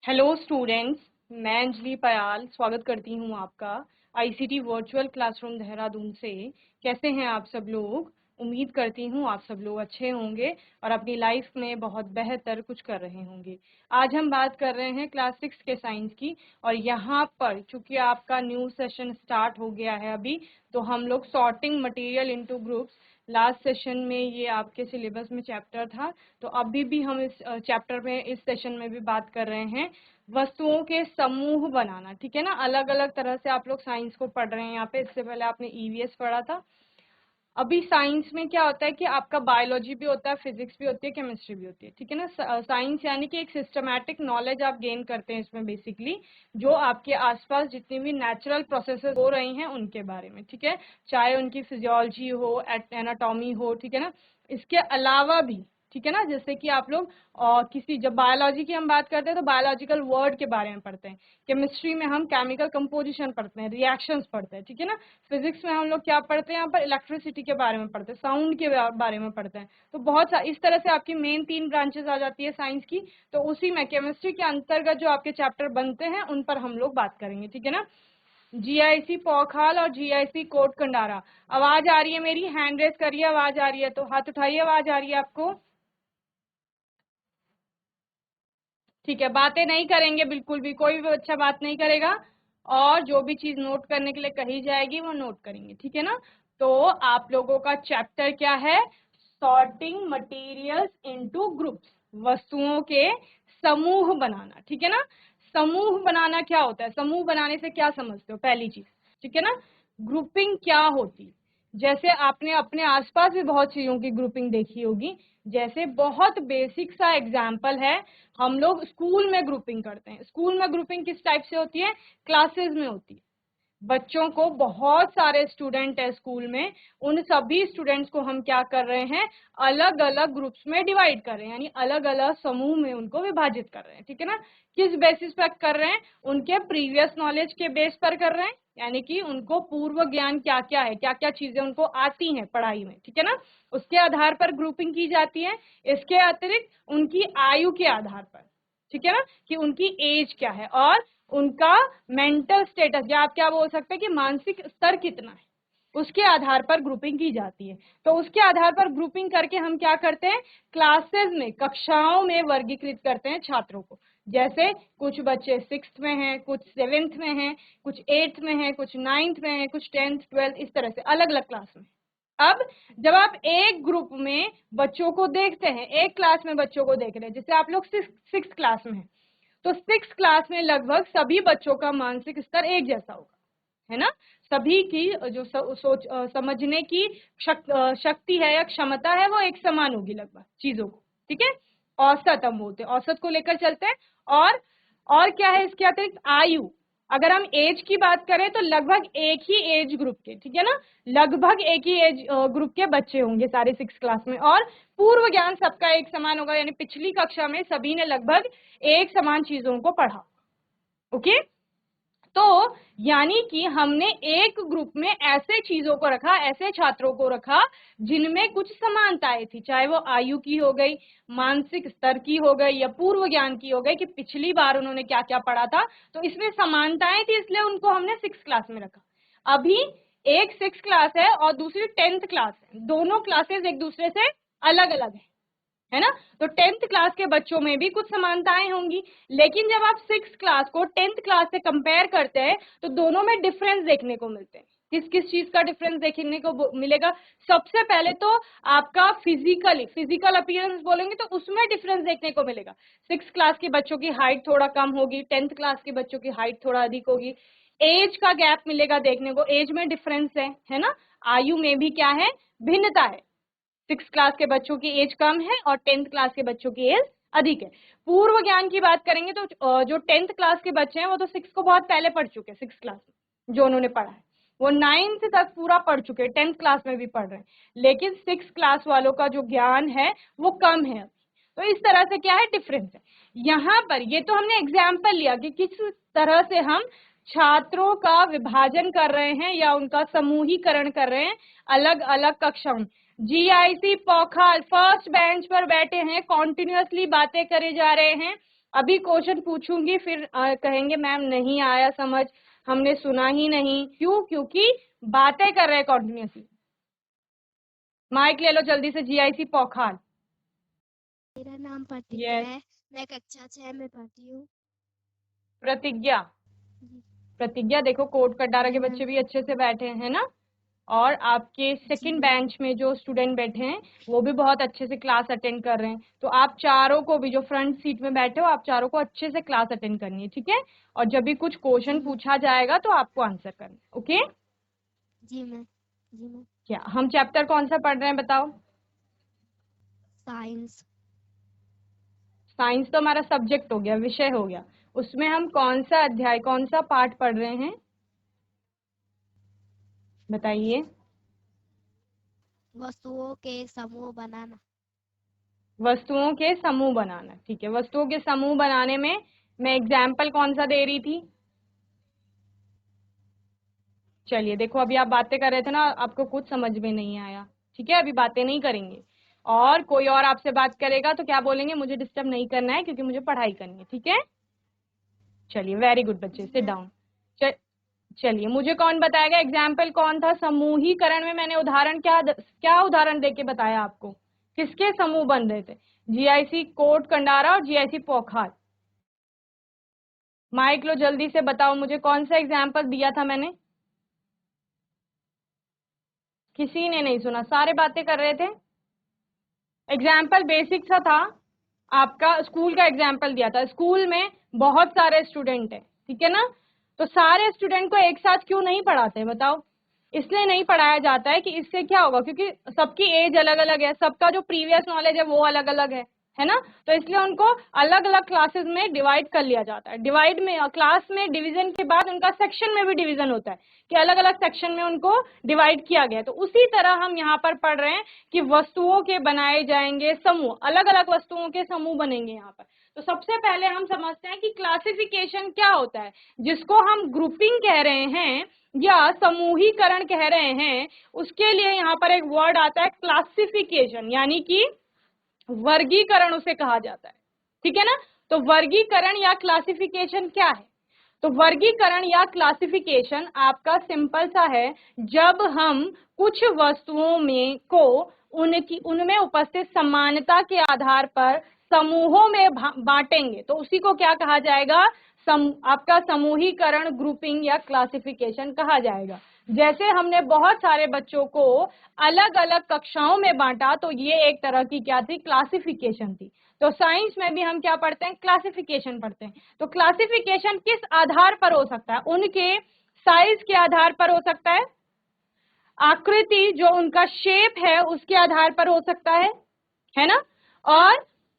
Hello students, मैं अंजलि पयाल स्वागत करती हूँ आपका आईसीटी वर्चुअल क्लासरूम देहरादून से। कैसे हैं आप सब लोग? उम्मीद करती हूँ आप सब लोग अच्छे होंगे और अपनी लाइफ में बहुत बेहतर कुछ कर रहे होंगे। आज हम बात कर रहे हैं क्लास 6 के साइंस की और यहाँ पर चूंकि आपका न्यू सेशन स्टार्ट हो गया है अभी, तो हम लोग sorting material into groups, last session में ये आपके सिलेबस में चैप्टर था, तो अभी भी हम इस चैप्टर में इस सेशन में भी बात कर रहे हैं वस्तुओं के समूह बनाना। ठीक है ना, अलग अलग तरह से आप लोग साइंस को पढ़ रहे हैं यहाँ पे। इससे पहले आपने ईवीएस पढ़ा था। अभी साइंस में क्या होता है कि आपका बायोलॉजी भी होता है, फिजिक्स भी होती है, केमिस्ट्री भी होती है। ठीक है ना, साइंस यानी कि एक सिस्टमैटिक नॉलेज आप गेन करते हैं इसमें बेसिकली, जो आपके आसपास जितनी भी नेचुरल प्रोसेसेस हो रही हैं उनके बारे में। ठीक है, चाहे उनकी फिजियोलॉजी हो, एनाटॉमी हो, ठीक है ना, इसके अलावा भी, ठीक है ना, जैसे कि आप लोग किसी, जब बायोलॉजी की हम बात करते हैं तो बायोलॉजिकल वर्ड के बारे में पढ़ते हैं, केमिस्ट्री में हम केमिकल कंपोजिशन पढ़ते हैं, रिएक्शंस पढ़ते हैं। ठीक है ना, फिजिक्स में हम लोग क्या पढ़ते हैं, यहाँ पर इलेक्ट्रिसिटी के बारे में पढ़ते हैं, साउंड के बारे में पढ़ते हैं। तो बहुत इस तरह से आपकी मेन 3 ब्रांचेस आ जाती है साइंस की। तो उसी में केमिस्ट्री के अंतर्गत जो आपके चैप्टर बनते हैं उन पर हम लोग बात करेंगे। ठीक है ना, जीआईसी पौखाल और जीआईसी कोट कंडारा। आवाज आ रही है मेरी? हैंड रेस करिए, आवाज आ रही है तो हाथ उठाइए, आवाज आ रही है आपको? ठीक है, बातें नहीं करेंगे बिल्कुल भी, कोई भी बच्चा बात नहीं करेगा और जो भी चीज नोट करने के लिए कही जाएगी वो नोट करेंगे। ठीक है ना, तो आप लोगों का चैप्टर क्या है? सॉर्टिंग मटेरियल्स इनटू ग्रुप्स, वस्तुओं के समूह बनाना। ठीक है ना, समूह बनाना क्या होता है? समूह बनाने से क्या समझते हो? पहली चीज, ठीक है ना, ग्रुपिंग क्या होती है? जैसे आपने अपने आसपास भी बहुत चीजों की ग्रुपिंग देखी होगी। जैसे बहुत बेसिक सा एग्जाम्पल है, हम लोग स्कूल में ग्रुपिंग करते हैं। स्कूल में ग्रुपिंग किस टाइप से होती है? क्लासेस में होती है। बच्चों को, बहुत सारे स्टूडेंट है स्कूल में, उन सभी स्टूडेंट्स को हम क्या कर रहे हैं? अलग अलग ग्रुप्स में डिवाइड कर रहे हैं, यानी अलग अलग समूह में उनको विभाजित कर रहे हैं। ठीक है ना, किस बेसिस पर कर रहे हैं? उनके प्रीवियस नॉलेज के बेस पर कर रहे हैं, यानी कि उनको पूर्व ज्ञान क्या क्या है, क्या क्या चीजें उनको आती हैं पढ़ाई में। ठीक है ना, उसके आधार पर ग्रुपिंग की जाती है। इसके अतिरिक्त उनकी आयु के आधार पर, ठीक है ना, कि उनकी एज क्या है और उनका मेंटल स्टेटस, या आप क्या बोल सकते हैं कि मानसिक स्तर कितना है, उसके आधार पर ग्रुपिंग की जाती है। तो उसके आधार पर ग्रुपिंग करके हम क्या करते हैं? क्लासेस में, कक्षाओं में वर्गीकृत करते हैं छात्रों को। जैसे कुछ बच्चे 6th में हैं, कुछ 7th में हैं, कुछ 8th में हैं, कुछ 9th में हैं, कुछ 10th 12th, इस तरह से अलग अलग क्लास में। अब जब आप एक ग्रुप में बच्चों को देखते हैं, एक क्लास में बच्चों को देख रहे हैं, जैसे आप लोग 6th क्लास में हैं, तो 6th क्लास में लगभग सभी बच्चों का मानसिक स्तर एक जैसा होगा, है ना। सभी की जो समझने की शक्ति है या क्षमता है वो एक समान होगी लगभग चीजों को। ठीक है, औसत हम बोलते हैं, औसत को लेकर चलते हैं। और क्या है इसके अतिरिक्त? आयु। अगर हम एज की बात करें तो लगभग एक ही एज ग्रुप के, ठीक है ना, लगभग एक ही एज ग्रुप के बच्चे होंगे सारे 6th क्लास में। और पूर्व ज्ञान सबका एक समान होगा, यानी पिछली कक्षा में सभी ने लगभग एक समान चीजों को पढ़ा। ओके, तो यानी कि हमने एक ग्रुप में ऐसे चीजों को रखा, ऐसे छात्रों को रखा जिनमें कुछ समानताएं थी, चाहे वो आयु की हो गई, मानसिक स्तर की हो गई, या पूर्व ज्ञान की हो गई कि पिछली बार उन्होंने क्या क्या पढ़ा था। तो इसमें समानताएं थी, इसलिए उनको हमने 6th क्लास में रखा। अभी एक 6th क्लास है और दूसरी 10th क्लास है, दोनों क्लासेस एक दूसरे से अलग अलग है ना। तो 10th क्लास के बच्चों में भी कुछ समानताएं होंगी, लेकिन जब आप 6th क्लास को 10th क्लास से कंपेयर करते हैं तो दोनों में डिफरेंस देखने को मिलते हैं। किस किस चीज का डिफरेंस देखने को मिलेगा? सबसे पहले तो आपका फिजिकल अपीयरेंस बोलेंगे तो उसमें डिफरेंस देखने को मिलेगा। 6th क्लास के बच्चों की हाइट थोड़ा कम होगी, 10th क्लास के बच्चों की हाइट थोड़ा अधिक होगी। एज का गैप मिलेगा देखने को, एज में डिफरेंस है ना। आयु में भी क्या है? भिन्नता है। 6th क्लास के बच्चों की एज कम है और 10th क्लास के बच्चों की एज अधिक है। पूर्व ज्ञान की बात करेंगे तो जो 10th क्लास के बच्चे हैं वो तो 6 को बहुत पहले पढ़ चुके हैं। 6th क्लास में जो उन्होंने पढ़ा है वो 9th तक पूरा पढ़ चुके हैं, 10th क्लास में भी पढ़ रहे हैं, लेकिन 6th क्लास वालों का जो ज्ञान है वो कम है। तो इस तरह से क्या है? डिफरेंस है। यहाँ पर ये तो हमने एग्जाम्पल लिया कि किस तरह से हम छात्रों का विभाजन कर रहे हैं या उनका समूहीकरण कर रहे हैं अलग अलग कक्षाओं में। जीआईसी पौखाल फर्स्ट बेंच पर बैठे हैं, कॉन्टिन्यूअसली बातें करे जा रहे हैं, अभी क्वेश्चन पूछूंगी, फिर कहेंगे मैम नहीं आया समझ, हमने सुना ही नहीं। क्यों? क्योंकि बातें कर रहे हैं कॉन्टिन्यूसली। माइक ले लो जल्दी से, जीआईसी पौखाल। मेरा नाम प्रतिज्ञा है, मैं कक्षा 6 में पढ़ती हूँ। प्रतिज्ञा, प्रतिज्ञा देखो कोट कटारा के जी बच्चे मैम। भी अच्छे से बैठे हैं ना, और आपके जी सेकंड मैम। बेंच में जो स्टूडेंट बैठे हैं वो भी बहुत अच्छे से क्लास अटेंड कर रहे हैं। तो आप चारों को भी, जो फ्रंट सीट में बैठे हो, आप चारों को अच्छे से क्लास अटेंड करनी है, ठीक है? और जब भी कुछ जी क्वेश्चन मैम। पूछा जाएगा तो आपको आंसर करना है, ओके? जी मैम। जी मैम। क्या हम चैप्टर कौन सा पढ़ रहे हैं बताओ? साइंस। साइंस तो हमारा सब्जेक्ट हो गया, विषय हो गया। उसमें हम कौन सा अध्याय, कौन सा पार्ट पढ़ रहे हैं बताइए? वस्तुओं के समूह बनाना। वस्तुओं के समूह बनाना, ठीक है। वस्तुओं के समूह बनाने में मैं एग्जाम्पल कौन सा दे रही थी? चलिए देखो, अभी आप बातें कर रहे थे ना, आपको कुछ समझ में नहीं आया, ठीक है? अभी बातें नहीं करेंगे, और कोई और आपसे बात करेगा तो क्या बोलेंगे? मुझे डिस्टर्ब नहीं करना है क्योंकि मुझे पढ़ाई करनी है, ठीक है? चलिए, वेरी गुड बच्चे, जी सिट मैम। डाउन। चलिए, मुझे कौन बताएगा एग्जाम्पल कौन था? समूहीकरण में मैंने उदाहरण क्या उदाहरण देके बताया आपको? किसके समूह बन रहे थे? जीआईसी कोट कंडारा और जीआईसी पोखार। माइक लो जल्दी से, बताओ मुझे कौन सा एग्जाम्पल दिया था मैंने? किसी ने नहीं सुना, सारे बातें कर रहे थे। एग्जाम्पल बेसिक सा था, आपका स्कूल का एग्जाम्पल दिया था। स्कूल में बहुत सारे स्टूडेंट हैं, ठीक है ना? तो सारे स्टूडेंट को एक साथ क्यों नहीं पढ़ाते बताओ? इसलिए नहीं पढ़ाया जाता है कि इससे क्या होगा, क्योंकि सबकी एज अलग अलग है, सबका जो प्रीवियस नॉलेज है वो अलग अलग है ना? तो इसलिए उनको अलग अलग क्लासेस में डिवाइड कर लिया जाता है। डिवाइड में, क्लास में डिवीजन के बाद उनका सेक्शन में भी डिवीजन होता है, कि अलग अलग सेक्शन में उनको डिवाइड किया गया है। तो उसी तरह हम यहाँ पर पढ़ रहे हैं कि वस्तुओं के बनाए जाएंगे समूह, अलग अलग वस्तुओं के समूह बनेंगे यहाँ पर। तो सबसे पहले हम समझते हैं कि क्लासिफिकेशन क्या होता है, जिसको हम ग्रुपिंग कह रहे हैं या समूहीकरण कह रहे हैं। उसके लिए यहाँ पर एक वर्ड आता है क्लासिफिकेशन, यानी कि वर्गीकरण उसे कहा जाता है, ठीक है ना? तो वर्गीकरण या क्लासिफिकेशन क्या है? तो वर्गीकरण या क्लासिफिकेशन आपका सिंपल सा है, जब हम कुछ वस्तुओं में को उनमें उपस्थित समानता के आधार पर समूहों में बांटेंगे तो उसी को क्या कहा जाएगा? आपका समूहीकरण, ग्रुपिंग या क्लासिफिकेशन कहा जाएगा। जैसे हमने बहुत सारे बच्चों को अलग अलग कक्षाओं में बांटा, तो ये एक तरह की क्या थी? क्लासिफिकेशन थी। तो साइंस में भी हम क्या पढ़ते हैं? क्लासिफिकेशन पढ़ते हैं। तो क्लासिफिकेशन किस आधार पर हो सकता है? उनके साइज के आधार पर हो सकता है, आकृति जो उनका शेप है उसके आधार पर हो सकता है ना?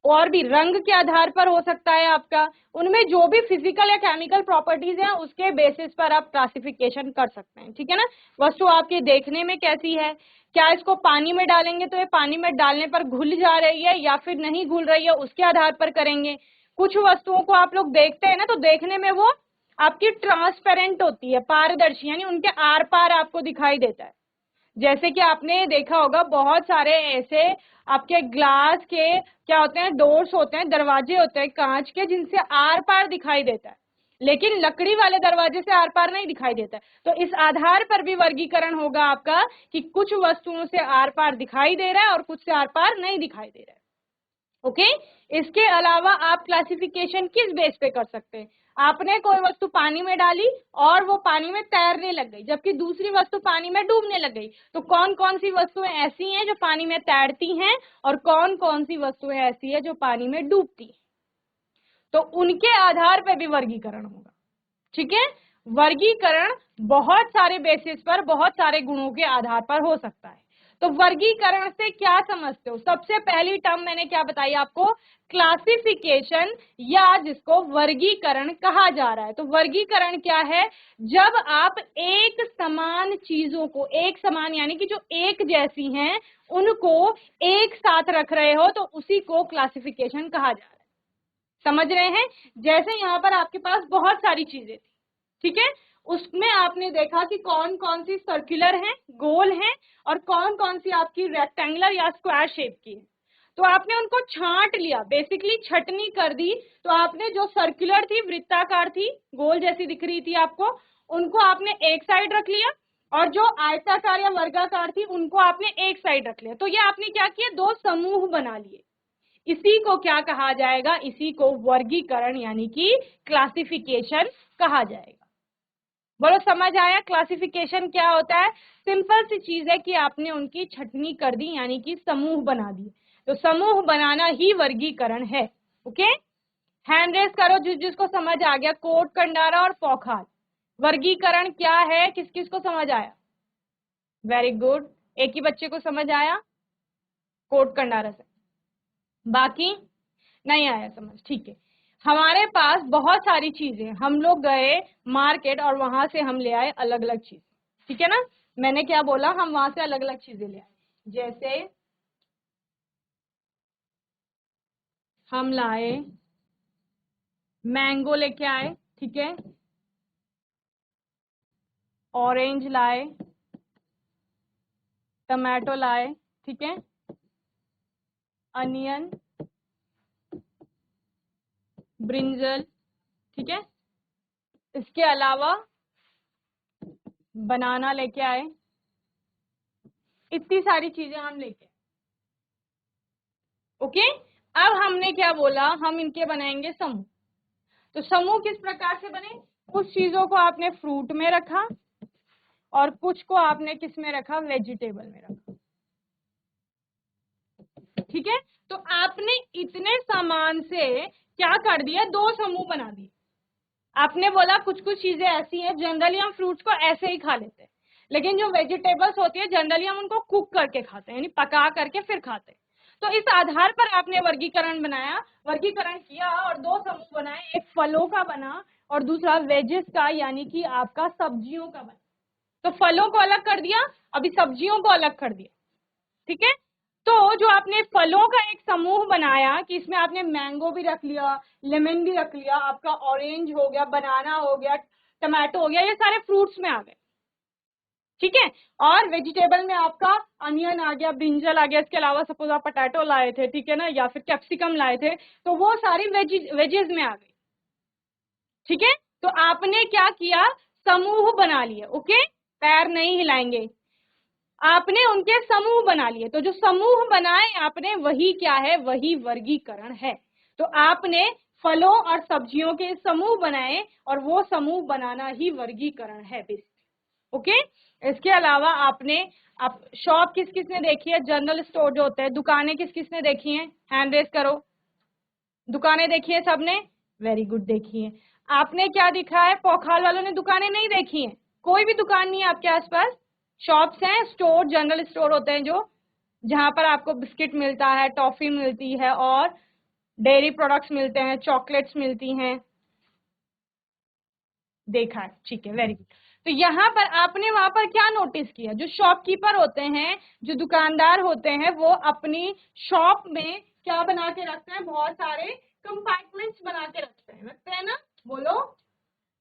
और भी रंग के आधार पर हो सकता है आपका। उनमें जो भी फिजिकल या केमिकल प्रॉपर्टीज हैं उसके बेसिस पर आप क्लासिफिकेशन कर सकते हैं, ठीक है ना? वस्तु आपके देखने में कैसी है, क्या इसको पानी में डालेंगे तो ये पानी में डालने पर घुल जा रही है या फिर नहीं घुल रही है, उसके आधार पर करेंगे। कुछ वस्तुओं को आप लोग देखते हैं ना, तो देखने में वो आपकी ट्रांसपेरेंट होती है, पारदर्शी, यानी उनके आर पार आपको दिखाई देता है। जैसे कि आपने देखा होगा बहुत सारे ऐसे आपके ग्लास के क्या होते हैं, डोर्स होते हैं, दरवाजे होते हैं कांच के, जिनसे आर पार दिखाई देता है, लेकिन लकड़ी वाले दरवाजे से आर पार नहीं दिखाई देता है। तो इस आधार पर भी वर्गीकरण होगा आपका कि कुछ वस्तुओं से आर पार दिखाई दे रहा है और कुछ से आर पार नहीं दिखाई दे रहा है, ओके? इसके अलावा आप क्लासिफिकेशन किस बेस पे कर सकते हैं? आपने कोई वस्तु पानी में डाली और वो पानी में तैरने लग गई, जबकि दूसरी वस्तु पानी में डूबने लग गई। तो कौन कौन सी वस्तुएं ऐसी हैं जो पानी में तैरती हैं और कौन कौन सी वस्तुएं ऐसी है जो पानी में डूबती हैं? तो उनके आधार पर भी वर्गीकरण होगा, ठीक है? वर्गीकरण बहुत सारे बेसिस पर, बहुत सारे गुणों के आधार पर हो सकता है। तो वर्गीकरण से क्या समझते हो? सबसे पहली टर्म मैंने क्या बताई आपको? क्लासिफिकेशन, या जिसको वर्गीकरण कहा जा रहा है। तो वर्गीकरण क्या है? जब आप एक समान चीजों को, एक समान यानी कि जो एक जैसी हैं, उनको एक साथ रख रहे हो तो उसी को क्लासिफिकेशन कहा जा रहा है। समझ रहे हैं? जैसे यहाँ पर आपके पास बहुत सारी चीजें थी, ठीक है? उसमें आपने देखा कि कौन कौन सी सर्कुलर है, गोल है, और कौन कौन सी आपकी रेक्टेंगुलर या स्क्वायर शेप की है। तो आपने उनको छांट लिया, बेसिकली छटनी कर दी। तो आपने जो सर्कुलर थी, वृत्ताकार थी, गोल जैसी दिख रही थी आपको, उनको आपने एक साइड रख लिया, और जो आयताकार या वर्गाकार थी उनको आपने एक साइड रख लिया। तो ये आपने क्या किया, दो समूह बना लिए। इसी को क्या कहा जाएगा, इसी को वर्गीकरण यानी कि क्लासिफिकेशन कहा जाएगा। बोलो समझ आया क्लासिफिकेशन क्या होता है? सिंपल सी चीज है कि आपने उनकी छटनी कर दी यानी कि समूह बना दिए। तो समूह बनाना ही वर्गीकरण है। ओके, हैंड रेस करो जिस जिसको समझ आ गया। कोट, कंडारा और पौखाल, वर्गीकरण क्या है, किस किस को समझ आया? वेरी गुड, एक ही बच्चे को समझ आया कोट कंडारा से, बाकी नहीं आया समझ? ठीक है, हमारे पास बहुत सारी चीजें, हम लोग गए मार्केट और वहां से हम ले आए अलग अलग चीज। ठीक है ना, मैंने क्या बोला, हम वहां से अलग अलग चीजें ले आए। जैसे हम लाए मैंगो लेके आए, ठीक है, ऑरेंज लाए, टमाटो लाए, ठीक है, अनियन, ब्रिंजल, ठीक है, इसके अलावा बनाना लेके आए। इतनी सारी चीजें हम लेके, ओके। अब हमने क्या बोला, हम इनके बनाएंगे समूह। तो समूह किस प्रकार से बने, कुछ चीजों को आपने फ्रूट में रखा और कुछ को आपने किस में रखा, वेजिटेबल में रखा। ठीक है, तो आपने इतने सामान से क्या कर दिया, दो समूह बना दिए। आपने बोला कुछ कुछ चीजें ऐसी हैं, जनरली हम फ्रूट्स को ऐसे ही खा लेते हैं, लेकिन जो वेजिटेबल्स होती है जनरली हम उनको कुक करके खाते हैं, यानी पका करके फिर खाते हैं। तो इस आधार पर आपने वर्गीकरण बनाया, वर्गीकरण किया और दो समूह बनाए, एक फलों का बना और दूसरा वेजेस का यानी कि आपका सब्जियों का बना। तो फलों को अलग कर दिया, अभी सब्जियों को अलग कर दिया। ठीक है, तो जो आपने फलों का एक समूह बनाया कि इसमें आपने मैंगो भी रख लिया, लेमन भी रख लिया, आपका ऑरेंज हो गया, बनाना हो गया, टमाटो हो गया, ये सारे फ्रूट्स में आ गए। ठीक है, और वेजिटेबल में आपका अनियन आ गया, ब्रिंजल आ गया, इसके अलावा सपोज आप पोटैटो लाए थे, ठीक है ना, या फिर कैप्सिकम लाए थे, तो वो सारी वेजेस में आ गई। ठीक है, तो आपने क्या किया, समूह बना लिए। ओके, पैर नहीं हिलाएंगे, आपने उनके समूह बना लिए। तो जो समूह बनाए आपने, वही क्या है, वही वर्गीकरण है। तो आपने फलों और सब्जियों के समूह बनाए और वो समूह बनाना ही वर्गीकरण है बेसिक। ओके, इसके अलावा आपने आप शॉप किस किस ने देखी है, जनरल स्टोर जो होते हैं, दुकानें किस किस ने देखी हैं, हैंड रेस करो। दुकानें देखी है सबने, वेरी गुड, देखी है। आपने क्या दिखा है, पौखाल वालों ने दुकानें नहीं देखी हैं, कोई भी दुकान नहीं है आपके आसपास, शॉप्स हैं, स्टोर, जनरल स्टोर होते हैं जो, जहां पर आपको बिस्किट मिलता है, टॉफी मिलती है और डेयरी प्रोडक्ट्स मिलते हैं, चॉकलेट्स मिलती हैं, देखा है, ठीक है, वेरी गुड। तो यहाँ पर आपने वहां पर क्या नोटिस किया, जो शॉपकीपर होते हैं, जो दुकानदार होते हैं, वो अपनी शॉप में क्या बना के रखते हैं, बहुत सारे कंपार्टमेंट्स बना के रखते हैं ना, बोलो।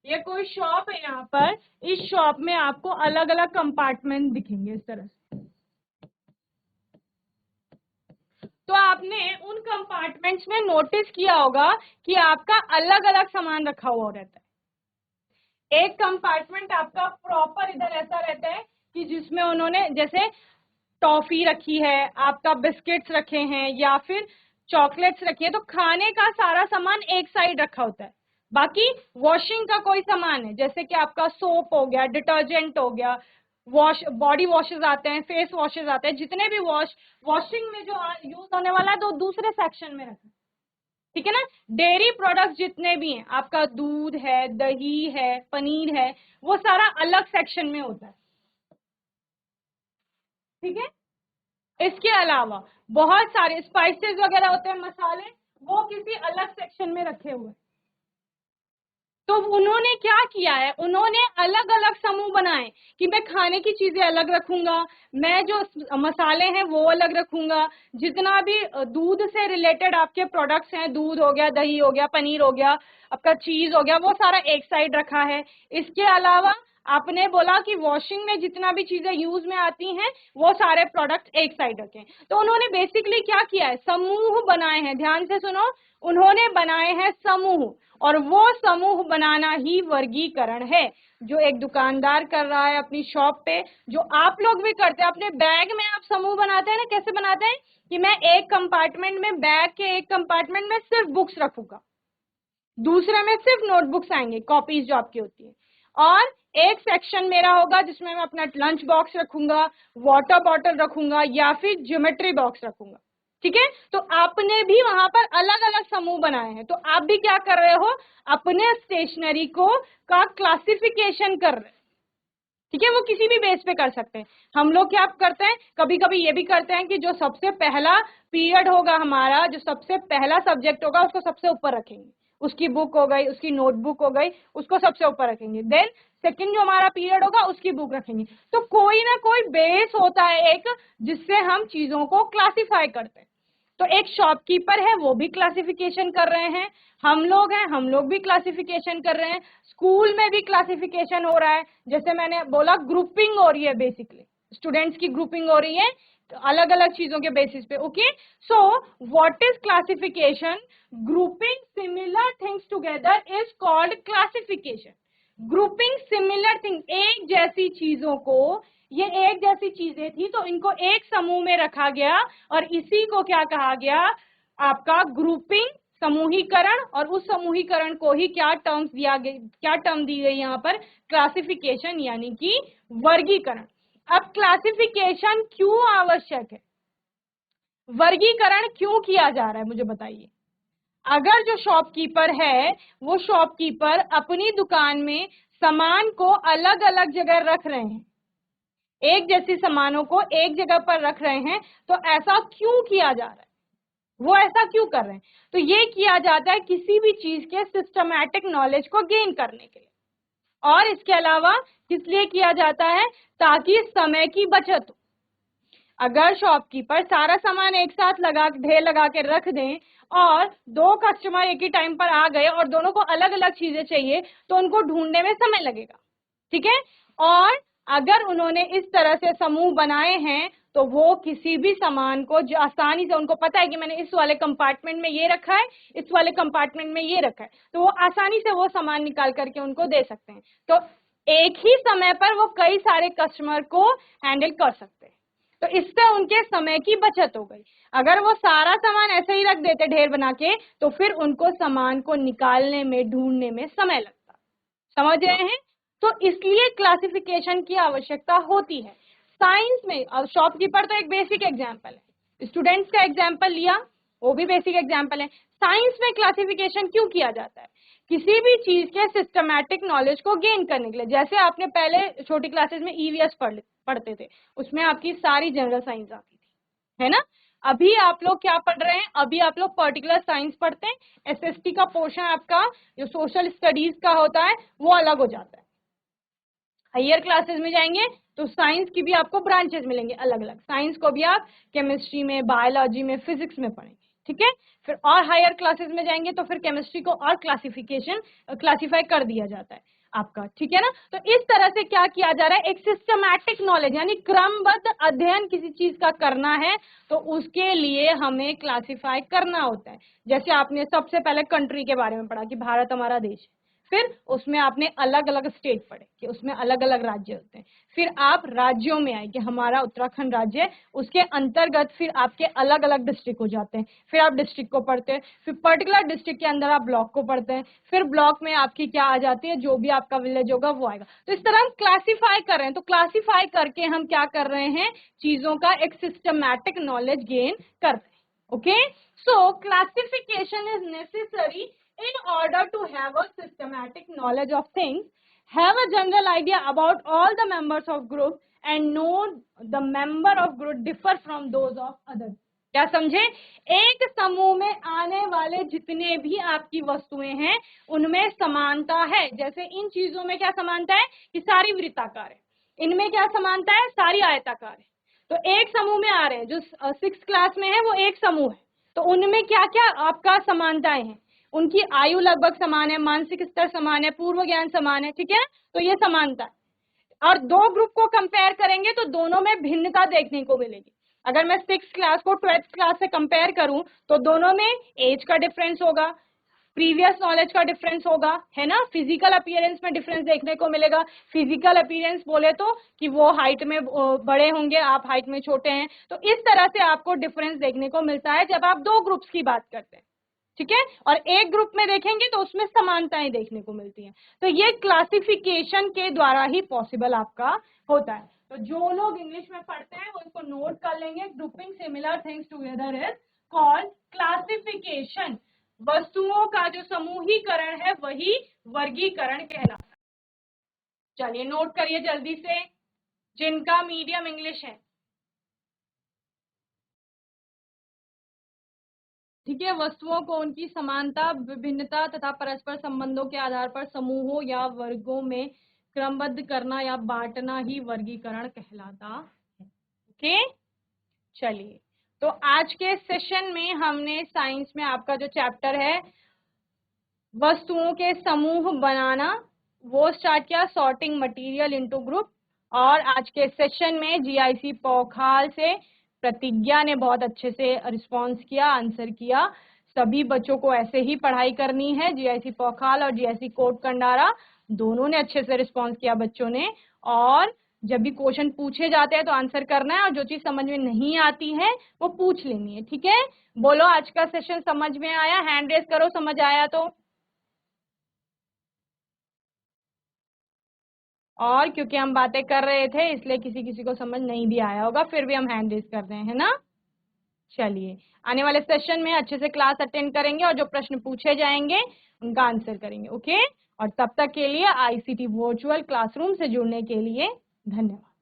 ये कोई शॉप है, यहाँ पर इस शॉप में आपको अलग अलग कंपार्टमेंट दिखेंगे इस तरह से। तो आपने उन कंपार्टमेंट्स में नोटिस किया होगा कि आपका अलग अलग सामान रखा हुआ रहता है। एक कंपार्टमेंट आपका प्रॉपर इधर ऐसा रहता है कि जिसमें उन्होंने जैसे टॉफी रखी है, आपका बिस्किट्स रखे हैं या फिर चॉकलेट्स रखी है, तो खाने का सारा सामान एक साइड रखा होता है। बाकी वॉशिंग का कोई सामान है, जैसे कि आपका सोप हो गया, डिटर्जेंट हो गया, वॉश, बॉडी वॉशेज आते हैं, फेस वॉशेज आते हैं, जितने भी वॉशिंग में जो यूज होने वाला है, तो दूसरे सेक्शन में रखा। ठीक है ना, डेयरी प्रोडक्ट्स जितने भी हैं, आपका दूध है, दही है, पनीर है, वो सारा अलग सेक्शन में होता है। ठीक है, इसके अलावा बहुत सारे स्पाइसेस वगैरह होते हैं, मसाले, वो किसी अलग सेक्शन में रखे हुए। तो उन्होंने क्या किया है, उन्होंने अलग अलग समूह बनाए कि मैं खाने की चीजें अलग रखूंगा, मैं जो मसाले हैं वो अलग रखूंगा, जितना भी दूध से रिलेटेड आपके प्रोडक्ट्स हैं, दूध हो गया, दही हो गया, पनीर हो गया, आपका चीज हो गया, वो सारा एक साइड रखा है। इसके अलावा आपने बोला कि वॉशिंग में जितना भी चीजें यूज में आती हैं वो सारे प्रोडक्ट एक साइड रखें। तो उन्होंने बेसिकली क्या किया है, समूह बनाए हैं। ध्यान से सुनो, उन्होंने बनाए हैं समूह, और वो समूह बनाना ही वर्गीकरण है, जो एक दुकानदार कर रहा है अपनी शॉप पे, जो आप लोग भी करते हैं अपने बैग में। आप समूह बनाते हैं ना, कैसे बनाते हैं कि मैं एक कंपार्टमेंट में, बैग के एक कंपार्टमेंट में सिर्फ बुक्स रखूंगा, दूसरे में सिर्फ नोटबुक्स आएंगे, कॉपीज जो आपकी होती है, और एक सेक्शन मेरा होगा जिसमें मैं अपना लंच बॉक्स रखूंगा, वाटर बॉटल रखूंगा, या फिर ज्योमेट्री बॉक्स रखूंगा। ठीक है, तो आपने भी वहां पर अलग अलग समूह बनाए हैं। तो आप भी क्या कर रहे हो, अपने स्टेशनरी को का क्लासिफिकेशन कर रहे हैं। ठीक है, वो किसी भी बेस पे कर सकते हैं। हम लोग क्या करते हैं, कभी कभी ये भी करते हैं कि जो सबसे पहला पीरियड होगा हमारा, जो सबसे पहला सब्जेक्ट होगा, उसको सबसे ऊपर रखेंगे, उसकी बुक हो गई, उसकी नोटबुक हो गई, उसको सबसे ऊपर रखेंगे। देन सेकंड जो हमारा पीरियड होगा उसकी बुक रखेंगे। तो कोई ना कोई बेस होता है एक, जिससे हम चीजों को क्लासिफाई करते हैं। तो एक शॉपकीपर है, वो भी क्लासिफिकेशन कर रहे हैं, हम लोग हैं, हम लोग भी क्लासिफिकेशन कर रहे हैं, स्कूल में भी क्लासिफिकेशन हो रहा है। जैसे मैंने बोला, ग्रुपिंग हो रही है, बेसिकली स्टूडेंट्स की ग्रुपिंग हो रही है अलग अलग चीजों के बेसिस पे। Okay, so what is classification? Grouping similar things together is called classification. Grouping similar thing, एक जैसी चीजों को, ये एक जैसी चीजें थी तो इनको एक समूह में रखा गया, और इसी को क्या कहा गया, आपका ग्रुपिंग, समूहीकरण। और उस समूहीकरण को ही क्या टर्म्स दिया गया, क्या टर्म दी गई यहाँ पर, क्लासिफिकेशन, यानी कि वर्गीकरण। अब क्लासिफिकेशन क्यों आवश्यक है, वर्गीकरण क्यों किया जा रहा है, मुझे बताइए। अगर जो शॉपकीपर है, वो शॉपकीपर अपनी दुकान में सामान को अलग अलग जगह रख रहे हैं, एक जैसी सामानों को एक जगह पर रख रहे हैं, तो ऐसा क्यों किया जा रहा है, वो ऐसा क्यों कर रहे हैं? तो ये किया जाता है किसी भी चीज के सिस्टमैटिक नॉलेज को गेन करने के लिए, और इसके अलावा किस लिए किया जाता है, ताकि समय की बचत हो। अगर शॉपकीपर सारा सामान एक साथ लगा, ढेर लगा के रख दें, और दो कस्टमर एक ही टाइम पर आ गए और दोनों को अलग अलग चीजें चाहिए, तो उनको ढूंढने में समय लगेगा। ठीक है, और अगर उन्होंने इस तरह से समूह बनाए हैं, तो वो किसी भी सामान को जो आसानी से, उनको पता है कि मैंने इस वाले कंपार्टमेंट में ये रखा है, इस वाले कंपार्टमेंट में ये रखा है, तो वो आसानी से वो सामान निकाल करके उनको दे सकते हैं। तो एक ही समय पर वो कई सारे कस्टमर को हैंडल कर सकते हैं। तो इससे उनके समय की बचत हो गई। अगर वो सारा सामान ऐसे ही रख देते ढेर बना के, तो फिर उनको सामान को निकालने में, ढूंढने में समय लगता। समझ रहे हैं? तो इसलिए क्लासिफिकेशन की आवश्यकता होती है। साइंस में, अब शॉपकीपर तो एक बेसिक एग्जाम्पल है, स्टूडेंट्स का एग्जाम्पल लिया, वो भी बेसिक एग्जाम्पल है। साइंस में क्लासिफिकेशन क्यों किया जाता है? किसी भी चीज के सिस्टमैटिक नॉलेज को गेन करने के लिए। जैसे आपने पहले छोटी क्लासेस में ईवीएस पढ़ते थे, उसमें आपकी सारी जनरल साइंस आती थी, है ना। अभी आप लोग क्या पढ़ रहे हैं, अभी आप लोग पर्टिकुलर साइंस पढ़ते हैं। एसएसटी का पोर्शन आपका जो सोशल स्टडीज का होता है वो अलग हो जाता है। हायर क्लासेस में जाएंगे तो साइंस की भी आपको ब्रांचेस मिलेंगे अलग अलग। साइंस को भी आप केमिस्ट्री में, बायोलॉजी में, फिजिक्स में पढ़ेंगे। ठीक है, फिर और हायर क्लासेस में जाएंगे तो फिर केमिस्ट्री को और क्लासिफाई कर दिया जाता है आपका। ठीक है ना। तो इस तरह से क्या किया जा रहा है, एक सिस्टमैटिक नॉलेज, यानी क्रमबद्ध अध्ययन किसी चीज का करना है तो उसके लिए हमें क्लासिफाई करना होता है। जैसे आपने सबसे पहले कंट्री के बारे में पढ़ा कि भारत हमारा देश है, फिर उसमें आपने अलग अलग स्टेट पढ़े कि उसमें अलग अलग राज्य होते हैं। फिर आप राज्यों में आए कि हमारा उत्तराखंड राज्य है, उसके अंतर्गत फिर आपके अलग अलग डिस्ट्रिक्ट हो जाते हैं। फिर आप डिस्ट्रिक्ट को पढ़ते हैं, फिर पर्टिकुलर डिस्ट्रिक्ट के अंदर आप ब्लॉक को पढ़ते हैं, फिर ब्लॉक में आपकी क्या आ जाती है, जो भी आपका विलेज होगा वो आएगा। तो इस तरह हम क्लासीफाई कर रहे हैं। तो क्लासीफाई करके हम क्या कर रहे हैं, चीजों का एक सिस्टमैटिक नॉलेज गेन कर रहे हैं। Okay, so classification is necessary in order to have a systematic knowledge of things, have a general idea about all the members of group, and know the member of group differ from those of others. क्या समझे? एक समूह में आने वाले जितने भी आपकी वस्तुएं हैं उनमें समानता है। जैसे इन चीजों में क्या समानता है कि सारी वृत्ताकार है, इनमें क्या समानता है, सारी आयताकार है। तो एक समूह में आ रहे हैं, जो 6th क्लास में है वो एक समूह है, तो उनमें क्या क्या आपका समानताएं हैं, उनकी आयु लगभग समान है, मानसिक स्तर समान है, पूर्व ज्ञान समान है। ठीक है, तो ये समानता है। और दो ग्रुप को कंपेयर करेंगे तो दोनों में भिन्नता देखने को मिलेगी। अगर मैं 6th क्लास को 12th क्लास से कंपेयर करूं तो दोनों में एज का डिफरेंस होगा, प्रीवियस नॉलेज का डिफरेंस होगा, है ना। फिजिकल अपीयरेंस में डिफरेंस देखने को मिलेगा। फिजिकल अपीयरेंस बोले तो कि वो हाइट में बड़े होंगे, आप हाइट में छोटे हैं, तो इस तरह से आपको डिफरेंस देखने को मिलता है जब आप दो ग्रुप्स की बात करते हैं, ठीक है। और एक ग्रुप में देखेंगे तो उसमें समानताएं देखने को मिलती हैं। तो ये क्लासिफिकेशन के द्वारा ही पॉसिबल आपका होता है। तो जो लोग इंग्लिश में पढ़ते हैं वो इसको नोट कर लेंगे। Grouping similar things together is called classification. वस्तुओं का जो समूहीकरण है वही वर्गीकरण कहलाता है। चलिए नोट करिए जल्दी से, जिनका मीडियम इंग्लिश है, ठीक है। वस्तुओं को उनकी समानता, विभिन्नता तथा परस्पर संबंधों के आधार पर समूहों या वर्गों में क्रमबद्ध करना या बांटना ही वर्गीकरण कहलाता है। ओके, चलिए तो आज के सेशन में हमने साइंस में आपका जो चैप्टर है वस्तुओं के समूह बनाना वो स्टार्ट किया, सॉर्टिंग मटेरियल इनटू ग्रुप। और आज के सेशन में जीआईसी पौखाल से प्रतिज्ञा ने बहुत अच्छे से रिस्पॉन्स किया, आंसर किया। सभी बच्चों को ऐसे ही पढ़ाई करनी है। जीआईसी पौखाल और जीआईसी कोट कंडारा दोनों ने अच्छे से रिस्पॉन्स किया बच्चों ने। और जब भी क्वेश्चन पूछे जाते हैं तो आंसर करना है, और जो चीज समझ में नहीं आती है वो पूछ लेनी है, ठीक है। बोलो आज का सेशन समझ में आया? हैंड रेस करो समझ आया तो। और क्योंकि हम बातें कर रहे थे इसलिए किसी किसी को समझ नहीं भी आया होगा, फिर भी हम हैंड रेज कर रहे हैं, है ना। चलिए आने वाले सेशन में अच्छे से क्लास अटेंड करेंगे और जो प्रश्न पूछे जाएंगे उनका आंसर करेंगे, ओके। और तब तक के लिए आईसीटी वर्चुअल क्लासरूम से जुड़ने के लिए धन्यवाद।